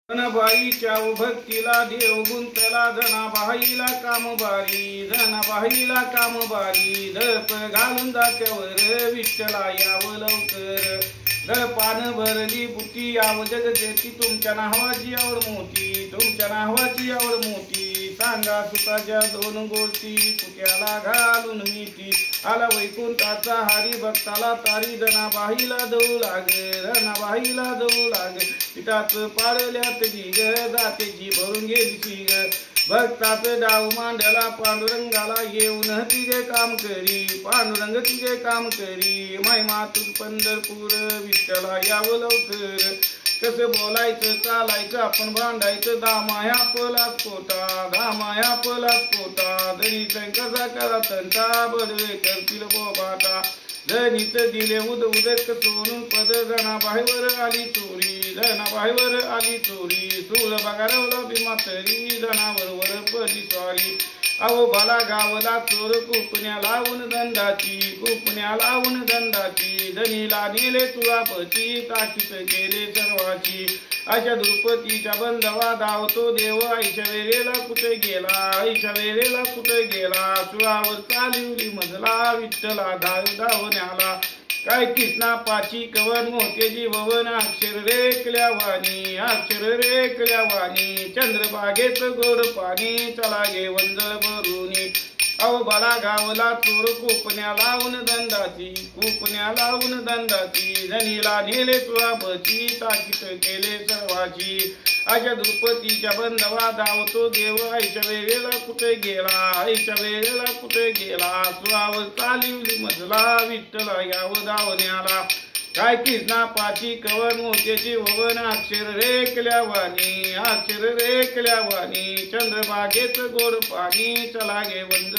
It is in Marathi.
धनबाईच्या भक्तीला देव गुंतला, धनाबाईला कामबारी, धनाबाईला कामबारी. धप घालून जात्यावर विठ्ठला यावं लवकर. धपान भरली बुटी याव जगदेती, तुमच्या नावाची आवड मोठी, तुमच्या नावाची आवड मोठी. सांगा सुताच्या दोन गोष्टी, पुट्याला घालून मिठी. आला वैकुंठाचा हरी भक्ताला तारी, धनाबाईला दऊ लाग, धनाबाईला दऊ लाग. पिठाच पाडल्यात ग, दातेची भरून गेली ग. भक्ताच डाव मांडला पांडुरंगाला, येऊन तिचे काम करी, पांडुरंग तिचे काम करी. महिमा तू पंढरपूर, विठ्ठला यावं लवकर. कसं बोलायचं चालायचं आपण भांडायचं, दामाया पलाच पोटा, दामाया पलाच पोटा. दरीच कसा करा तंटा, बडवे करतील बोबाटा. धनीच दिले उदक सोडून पद, धनाबाईवर आली चोरी, धनाबाईवर आली चोरी. सूळ बगारवला भीमातरी, धनाबरोबर पदी स्वारी. अहो भला गावला चोर, कुपण्या लावून दंडाची, कुपण्या लावून दंडाची. धनीला नेले तुळापती, ताकीत केले सर्वाची. अशा द्रुपतीच्या बंधवा धावतो देव, आईच्या वेळेला कुठे गेला, आईच्या वेळेला कुठे गेला. चुळावर चालिवली मजला, विठ्ठला धाव धावण्याला. काय कृष्णा पाची कवन मोत्याची ववन, अक्षर रेखल्या वाणी, अक्षर रेखल्या वाणी. चंद्रबागेत गोड पाणी, चला गे वंजळ भरुनी. अहो बाला गावला चोर, कुपण्या लावून दंडाची, कुपण्या लावून दंडाची. धनीला नेले तुळापती, ताकीत केले सर्वाची. अशा द्रुपतीच्या बंधवा धावतो देव, आईच्या वेळेला कुठे गेला, आईच्या वेळेला कुठे गेला. सुळावर चालिवली मजला, विठ्ठला यावं धावण्याला. काय कृष्णा पाची कवन मोत्याची ववन, अक्षर रेखल्या वाणी, अक्षर रेखल्या वाणी. चंद्रबागेत गोड पाणी, चला गे वंज